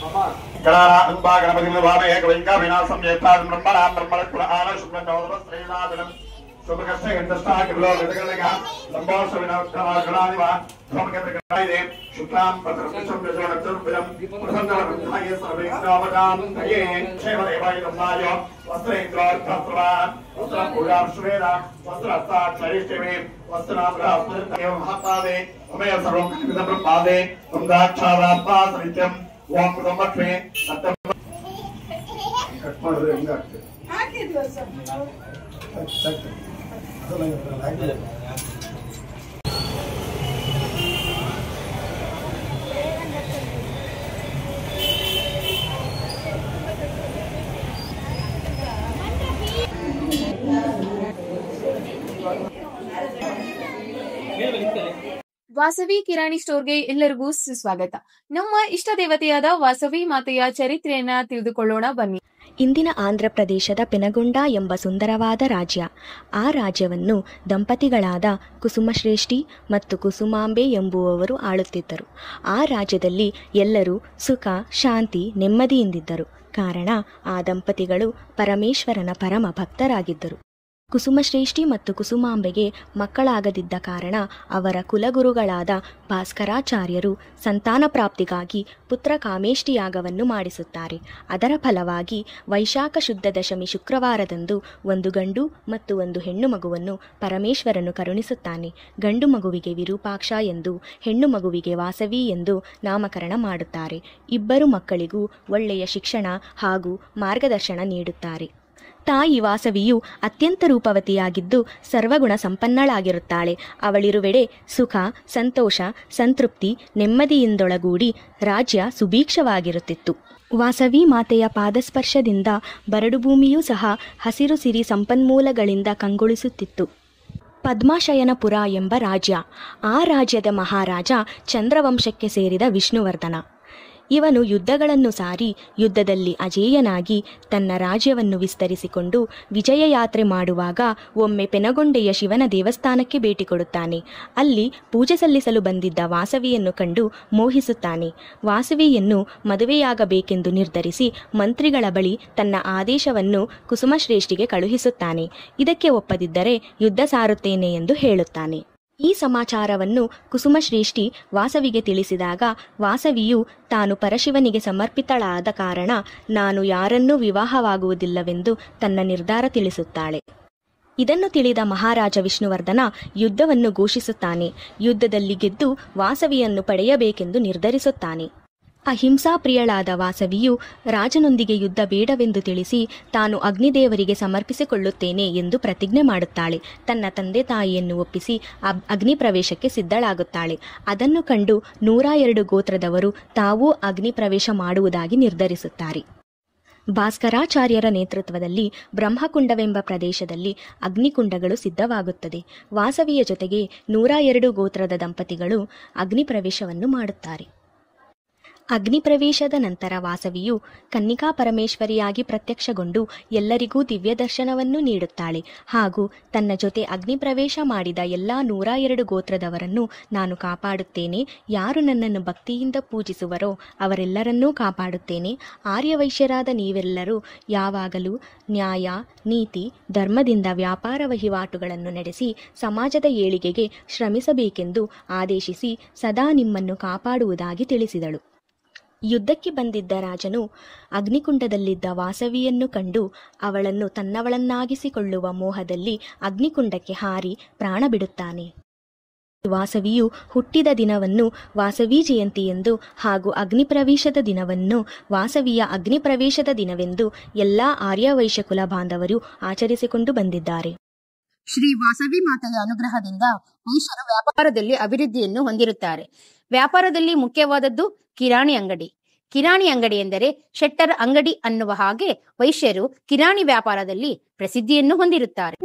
गणानान्वा गणपतिं भावये कविं विनाशं यत्तां ब्रह्मणां ब्रह्मणकुलान शुक्रनवदव श्रीनाथनं शुभकस्य गन्धस्ताकिलो गदगणगा लम्बोसविनोत्तमागणादिवा समगतगणायदे शुक्लां पत्रकृशं यजोनचरुपदं प्रसन्नवृद्धाय सर्वेन्द्रावगां तये क्षेमदेवायदम्नाय वस्त्रेन्द्रोर्थप्रवान् वस्त्रपूजाश्वेद वस्त्रस्ताक्षरिष्टमे वस्त्रनामृहस्पतिर्तयो महापादे उमय सर्वं कलितब्रह्मादे तुङ्गाक्षादात्मा सनित्यम् ओम कुटुंबक्षे सत्यं कट ಮಾಡಿದ್ರೆ ಹೆಂಗ ಆಗ್ತದೆ ಹಾಕಿದ್ವಿ ಸರ್ ನಾವು ವಾಸವಿ ಕಿರಾಣಿ ಸ್ಟೋರ್ಗೆ ಎಲ್ಲರಿಗೂ ಸುಸ್ವಾಗತ. ನಮ್ಮ ಇಷ್ಟ ದೇವತೆಯಾದ ವಾಸವಿ ಮಾತೆಯ ಚರಿತ್ರೆಯನ್ನ ತಿಳಿದುಕೊಳ್ಳೋಣ ಬನ್ನಿ. ಇಂದಿನ ಆಂಧ್ರ ಪ್ರದೇಶದ ಪೆನಗೊಂಡ ಎಂಬ ಸುಂದರವಾದ ರಾಜ್ಯ. ಆ ರಾಜ್ಯವನ್ನು ದಂಪತಿಗಳಾದ ಕುಸುಮಶ್ರೇಷ್ಠಿ ಮತ್ತು ಕುಸುಮಾಂಬೆ ಎಂಬುವವರು ಆಳುತ್ತಿದ್ದರು. ಆ ರಾಜ್ಯದಲ್ಲಿ ಎಲ್ಲರೂ ಸುಖ, ಶಾಂತಿ, ನೆಮ್ಮದಿಯಿಂದಿದ್ದರು. ಕಾರಣ ಆ ದಂಪತಿಗಳು ಪರಮೇಶ್ವರನ ಪರಮ ಭಕ್ತರಾಗಿದ್ದರು. ಕುಸುಮಶ್ರೇಷ್ಠಿ ಮತ್ತು ಕುಸುಮಾಂಬೆಗೆ ಮಕ್ಕಳಾಗದಿದ್ದ ಕಾರಣ ಅವರ ಕುಲಗುರುಗಳಾದ ಭಾಸ್ಕರಾಚಾರ್ಯರು ಸಂತಾನ ಪ್ರಾಪ್ತಿಗಾಗಿ ಪುತ್ರ ಕಾಮೇಷ್ಟಿ ಯಾಗವನ್ನು ಮಾಡಿಸುತ್ತಾರೆ. ಅದರ ಫಲವಾಗಿ ವೈಶಾಖ ಶುದ್ಧ ದಶಮಿ ಶುಕ್ರವಾರದಂದು ಒಂದು ಗಂಡು ಮತ್ತು ಒಂದು ಹೆಣ್ಣು ಮಗುವನ್ನು ಪರಮೇಶ್ವರನು ಕರುಣಿಸುತ್ತಾನೆ. ಗಂಡು ಮಗುವಿಗೆ ವಿರೂಪಾಕ್ಷ ಎಂದು, ಹೆಣ್ಣು ಮಗುವಿಗೆ ವಾಸವಿ ಎಂದು ನಾಮಕರಣ ಮಾಡುತ್ತಾರೆ. ಇಬ್ಬರು ಮಕ್ಕಳಿಗೂ ಒಳ್ಳೆಯ ಶಿಕ್ಷಣ ಹಾಗೂ ಮಾರ್ಗದರ್ಶನ ನೀಡುತ್ತಾರೆ. ತಾಯಿ ವಾಸವಿಯು ಅತ್ಯಂತ ರೂಪವತಿಯಾಗಿದ್ದು ಸರ್ವಗುಣ ಸಂಪನ್ನಳಾಗಿರುತ್ತಾಳೆ. ಅವಳಿರುವೆಡೆ ಸುಖ, ಸಂತೋಷ, ಸಂತೃಪ್ತಿ, ನೆಮ್ಮದಿಯಿಂದೊಳಗೂಡಿ ರಾಜ್ಯ ಸುಭೀಕ್ಷವಾಗಿರುತ್ತಿತ್ತು. ವಾಸವಿ ಮಾತೆಯ ಪಾದಸ್ಪರ್ಶದಿಂದ ಬರಡು ಭೂಮಿಯೂ ಸಹ ಹಸಿರು ಸಿರಿ ಸಂಪನ್ಮೂಲಗಳಿಂದ ಕಂಗೊಳಿಸುತ್ತಿತ್ತು. ಪದ್ಮಾಶಯನಪುರ ಎಂಬ ರಾಜ್ಯ. ಆ ರಾಜ್ಯದ ಮಹಾರಾಜ ಚಂದ್ರವಂಶಕ್ಕೆ ಸೇರಿದ ವಿಷ್ಣುವರ್ಧನ. ಇವನು ಯುದ್ಧಗಳನ್ನು ಸಾರಿ ಯುದ್ಧದಲ್ಲಿ ಅಜೇಯನಾಗಿ ತನ್ನ ರಾಜ್ಯವನ್ನು ವಿಸ್ತರಿಸಿಕೊಂಡು ವಿಜಯ ಯಾತ್ರೆ ಮಾಡುವಾಗ ಒಮ್ಮೆ ಪೆನಗೊಂಡೆಯ ಶಿವನ ದೇವಸ್ಥಾನಕ್ಕೆ ಭೇಟಿ ಕೊಡುತ್ತಾನೆ. ಅಲ್ಲಿ ಪೂಜೆ ಸಲ್ಲಿಸಲು ಬಂದಿದ್ದ ವಾಸವಿಯನ್ನು ಕಂಡು ಮೋಹಿಸುತ್ತಾನೆ. ವಾಸವಿಯನ್ನು ಮದುವೆಯಾಗಬೇಕೆಂದು ನಿರ್ಧರಿಸಿ ಮಂತ್ರಿಗಳ ಬಳಿ ತನ್ನ ಆದೇಶವನ್ನು ಕುಸುಮಶ್ರೇಷ್ಠಿಗೆ ಕಳುಹಿಸುತ್ತಾನೆ. ಇದಕ್ಕೆ ಒಪ್ಪದಿದ್ದರೆ ಯುದ್ಧ ಸಾರುತ್ತೇನೆ ಎಂದು ಹೇಳುತ್ತಾನೆ. ಈ ಸಮಾಚಾರವನ್ನು ಕುಸುಮಶ್ರೇಷ್ಠಿ ವಾಸವಿಗೆ ತಿಳಿಸಿದಾಗ ವಾಸವಿಯು ತಾನು ಪರಶಿವನಿಗೆ ಸಮರ್ಪಿತಳಾದ ಕಾರಣ ನಾನು ಯಾರನ್ನೂ ವಿವಾಹವಾಗುವುದಿಲ್ಲವೆಂದು ತನ್ನ ನಿರ್ಧಾರ ತಿಳಿಸುತ್ತಾಳೆ. ಇದನ್ನು ತಿಳಿದ ಮಹಾರಾಜ ವಿಷ್ಣುವರ್ಧನ ಯುದ್ಧವನ್ನು ಘೋಷಿಸುತ್ತಾನೆ. ಯುದ್ಧದಲ್ಲಿ ಗೆದ್ದು ವಾಸವಿಯನ್ನು ಪಡೆಯಬೇಕೆಂದು ನಿರ್ಧರಿಸುತ್ತಾನೆ. ಅಹಿಂಸಾ ಪ್ರಿಯಳಾದ ವಾಸವಿಯು ರಾಜನೊಂದಿಗೆ ಯುದ್ಧ ಬೇಡವೆಂದು ತಿಳಿಸಿ ತಾನು ಅಗ್ನಿದೇವರಿಗೆ ಸಮರ್ಪಿಸಿಕೊಳ್ಳುತ್ತೇನೆ ಎಂದು ಪ್ರತಿಜ್ಞೆ ಮಾಡುತ್ತಾಳೆ. ತನ್ನ ತಂದೆ ತಾಯಿಯನ್ನು ಒಪ್ಪಿಸಿ ಅಗ್ನಿ ಪ್ರವೇಶಕ್ಕೆ ಸಿದ್ಧಳಾಗುತ್ತಾಳೆ. ಅದನ್ನು ಕಂಡು 102 ಗೋತ್ರದವರು ತಾವೂ ಅಗ್ನಿ ಪ್ರವೇಶ ಮಾಡುವುದಾಗಿ ನಿರ್ಧರಿಸುತ್ತಾರೆ. ಭಾಸ್ಕರಾಚಾರ್ಯರ ನೇತೃತ್ವದಲ್ಲಿ ಬ್ರಹ್ಮಕುಂಡವೆಂಬ ಪ್ರದೇಶದಲ್ಲಿ ಅಗ್ನಿಕುಂಡಗಳು ಸಿದ್ಧವಾಗುತ್ತದೆ. ವಾಸವಿಯ ಜೊತೆಗೆ 102 ಗೋತ್ರದ ದಂಪತಿಗಳು ಅಗ್ನಿ ಪ್ರವೇಶವನ್ನು ಮಾಡುತ್ತಾರೆ. ಅಗ್ನಿ ಪ್ರವೇಶದ ನಂತರ ವಾಸವಿಯು ಕನ್ನಿಕಾ ಪರಮೇಶ್ವರಿಯಾಗಿ ಪ್ರತ್ಯಕ್ಷಗೊಂಡು ಎಲ್ಲರಿಗೂ ದಿವ್ಯ ದರ್ಶನವನ್ನು ನೀಡುತ್ತಾಳೆ. ಹಾಗೂ ತನ್ನ ಜೊತೆ ಅಗ್ನಿ ಪ್ರವೇಶ ಮಾಡಿದ ಎಲ್ಲ 102 ಗೋತ್ರದವರನ್ನು ನಾನು ಕಾಪಾಡುತ್ತೇನೆ. ಯಾರು ನನ್ನನ್ನು ಭಕ್ತಿಯಿಂದ ಪೂಜಿಸುವರೋ ಅವರೆಲ್ಲರನ್ನೂ ಕಾಪಾಡುತ್ತೇನೆ. ಆರ್ಯವೈಶ್ಯರಾದ ನೀವೆಲ್ಲರೂ ಯಾವಾಗಲೂ ನ್ಯಾಯ, ನೀತಿ, ಧರ್ಮದಿಂದ ವ್ಯಾಪಾರ ವಹಿವಾಟುಗಳನ್ನು ನಡೆಸಿ ಸಮಾಜದ ಏಳಿಗೆಗೆ ಶ್ರಮಿಸಬೇಕೆಂದು ಆದೇಶಿಸಿ ಸದಾ ನಿಮ್ಮನ್ನು ಕಾಪಾಡುವುದಾಗಿ ತಿಳಿಸಿದಳು. ಯುದ್ಧಕ್ಕೆ ಬಂದಿದ್ದ ರಾಜನು ಅಗ್ನಿಕುಂಡದಲ್ಲಿದ್ದ ವಾಸವಿಯನ್ನು ಕಂಡು ಅವಳನ್ನು ತನ್ನವಳನ್ನಾಗಿಸಿಕೊಳ್ಳುವ ಮೋಹದಲ್ಲಿ ಅಗ್ನಿಕುಂಡಕ್ಕೆ ಹಾರಿ ಪ್ರಾಣ ಬಿಡುತ್ತಾನೆ. ವಾಸವಿಯು ಹುಟ್ಟಿದ ದಿನವನ್ನು ವಾಸವಿ ಜಯಂತಿ ಎಂದು ಹಾಗೂ ಅಗ್ನಿಪ್ರವೇಶದ ದಿನವನ್ನು ವಾಸವಿಯ ಅಗ್ನಿಪ್ರವೇಶದ ದಿನವೆಂದು ಎಲ್ಲಾ ಆರ್ಯವೈಶ್ಯ ಕುಲ ಬಾಂಧವರು ಆಚರಿಸಿಕೊಂಡು ಬಂದಿದ್ದಾರೆ. ಶ್ರೀ ವಾಸವಿ ಮಾತೆಯ ಅನುಗ್ರಹದಿಂದ ವೈಶ್ಯರು ವ್ಯಾಪಾರದಲ್ಲಿ ಅಭಿವೃದ್ಧಿಯನ್ನು ಹೊಂದಿರುತ್ತಾರೆ. ವ್ಯಾಪಾರದಲ್ಲಿ ಮುಖ್ಯವಾದದ್ದು ಕಿರಾಣಿ ಅಂಗಡಿ. ಕಿರಾಣಿ ಅಂಗಡಿ ಎಂದರೆ ಶೆಟ್ಟರ್ ಅಂಗಡಿ ಅನ್ನುವ ಹಾಗೆ ವೈಶ್ಯರು ಕಿರಾಣಿ ವ್ಯಾಪಾರದಲ್ಲಿ ಪ್ರಸಿದ್ಧಿಯನ್ನು ಹೊಂದಿರುತ್ತಾರೆ.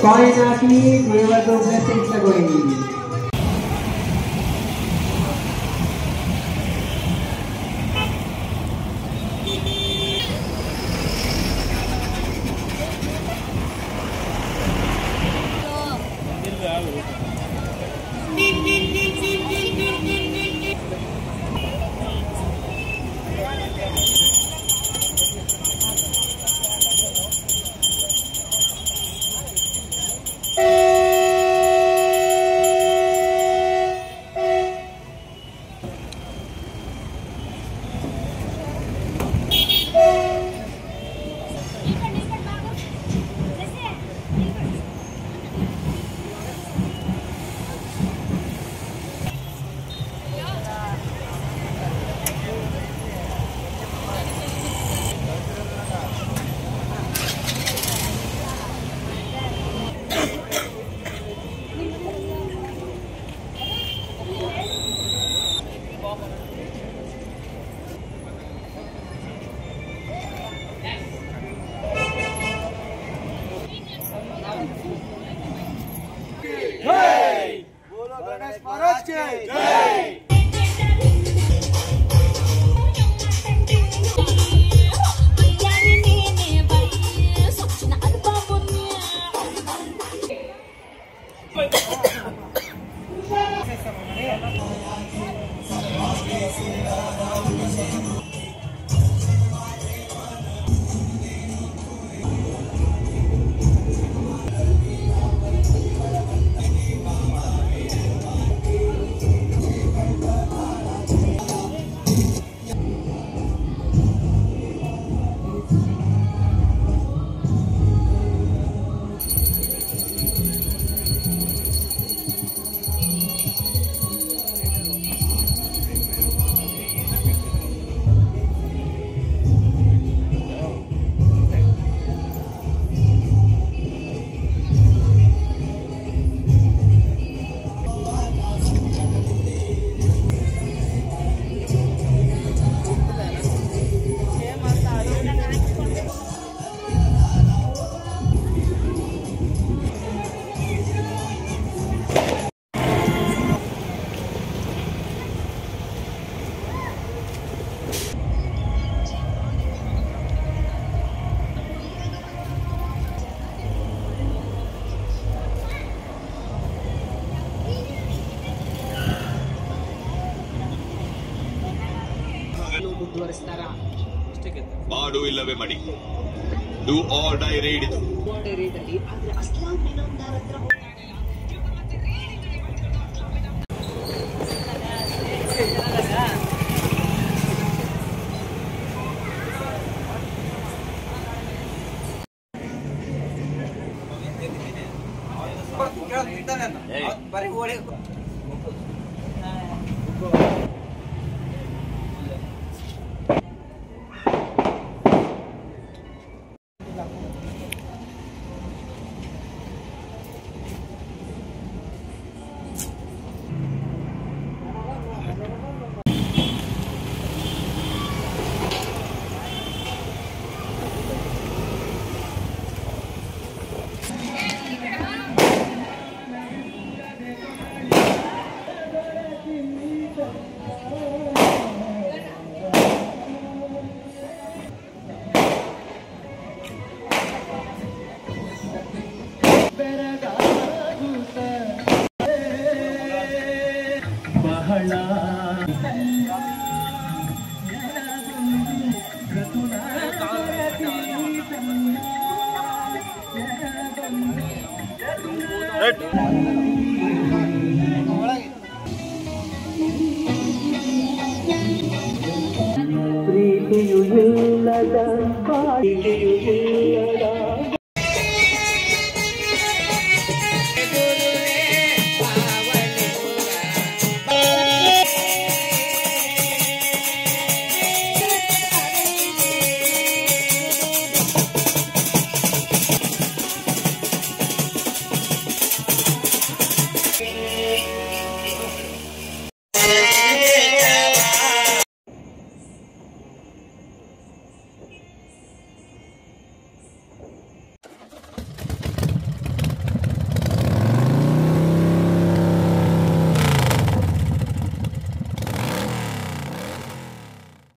Coin happy, never do blessings again. ಮುಂದುವರಿಸ್ತಾರ ಮಾಡು ಇಲ್ಲವೇ ಮಡಿ ಡೂ ಆರ್ ಡೈ ರೈಡ್ ಇದು ರೈಡಲ್ಲಿ ಆದ್ರೆ ಅಸ್ಲಾಂ ಇನಾಮ್ದಾರ್ ಹತ್ರ ಬರೀ ಓಡಿ ಪ್ರೀತಿಯು ಇಲ್ಲದ